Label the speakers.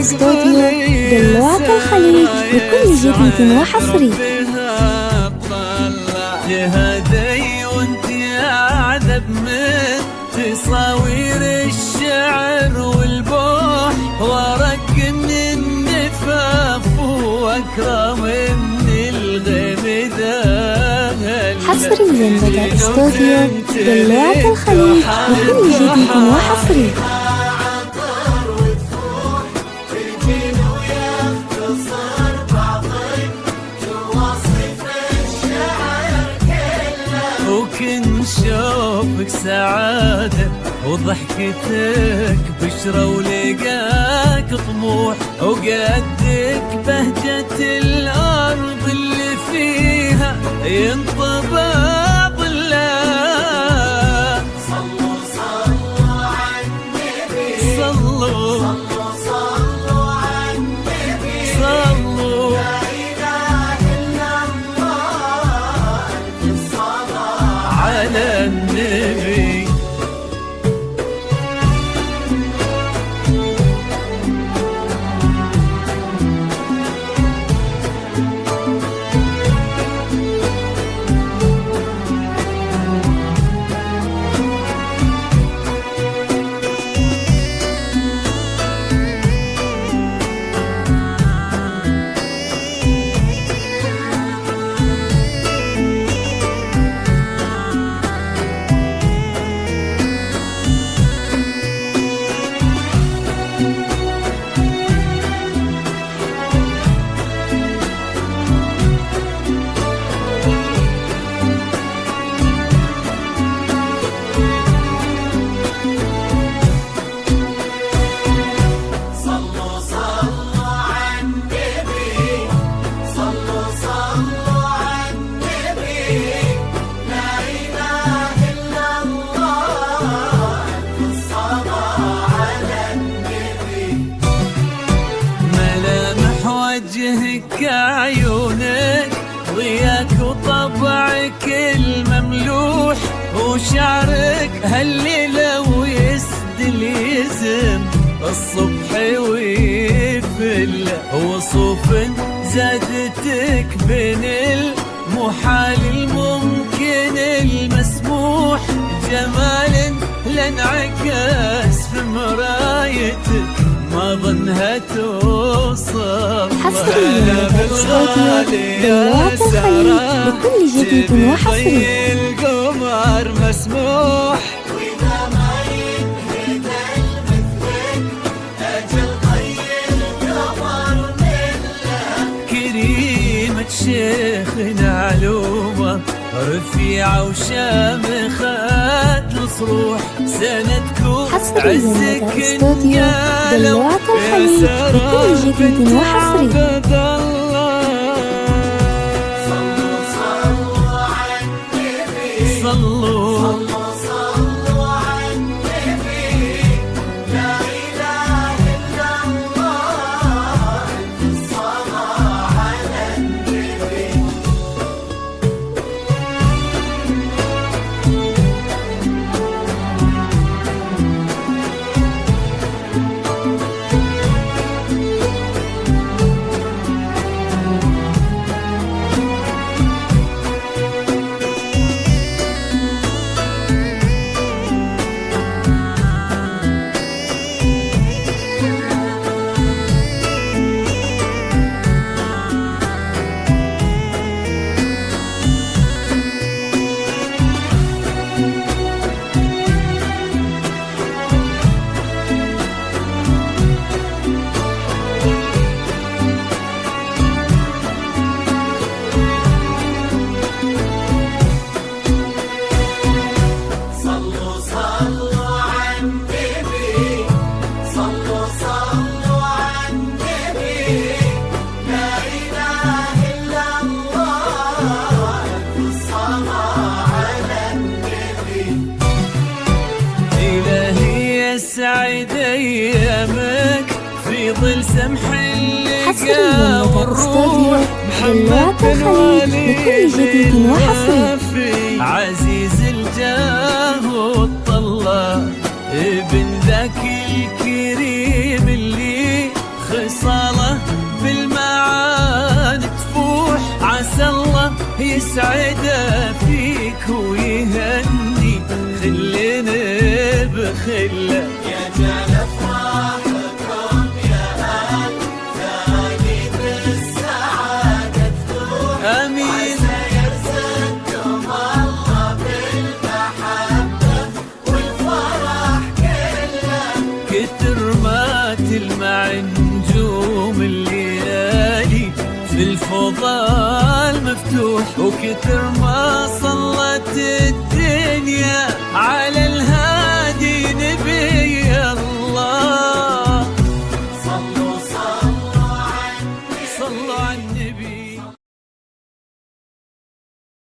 Speaker 1: استوديو دلوعة الخليج بكل جديد وحصري.
Speaker 2: جهدي وانت اعذب من تصاوير الشعر والبوح، ورق من النفاف واكرم من الغمدان.
Speaker 1: حصريا لدى استوديو دلوعة الخليج بكل جديد وحصري.
Speaker 2: وكن شوفك سعادة وضحكتك بشرة ولقاك طموح، وقدك بهجة الأرض اللي فيها ينطبع ظلال. صلوا صلوا على النبي، صلوا صلوا صلوا على النبي، صلوا لا إله إلا الله ألف الصلاة على النبي. وجهك عيونك ضياك وطبعك المملوح، وشعرك هالليلة ويسدل يزم الصبح ويفل، وصوف زادتك بين المحال الممكن المسموح، جمال لانعكس في مرايتك ما ظنها توصل.
Speaker 1: حصريا لدى استوديو دلوعة الخليج بكل جديد وحصري.
Speaker 2: القمر مسموح وإذا ما ينهد مثلك أجل طيب القمر مله. كريمة شيخنا علومة رفيعة وشامخة الصروح، سندكم عزك
Speaker 1: دلوعة الخليج بكل جديد وحصري.
Speaker 2: صلوا صلوا على النبي، صلوا صلوا صلوا على النبي، لا إله إلا الله ألف الصلاة على النبي. سعيد ايامك في ظل سمح اللقاء والروح، محمد
Speaker 1: بكل جديد وحصري.
Speaker 2: عزيز الجاه والطلة ابن ذاك الكريم اللي وصاله بالمعاني تفوح. عسى الله يسعده فيك ويهني خلنا بخله.
Speaker 3: يجعل افراحكم يا اهل ثاني بالسعاده تفوح.
Speaker 2: امين.
Speaker 3: يرزقكم الله بالمحبه والفرح كله.
Speaker 2: كتر ما تلمع نجوم الليالي في الفضاء مفتوح، وكتر ما صلت الدنيا على الهادي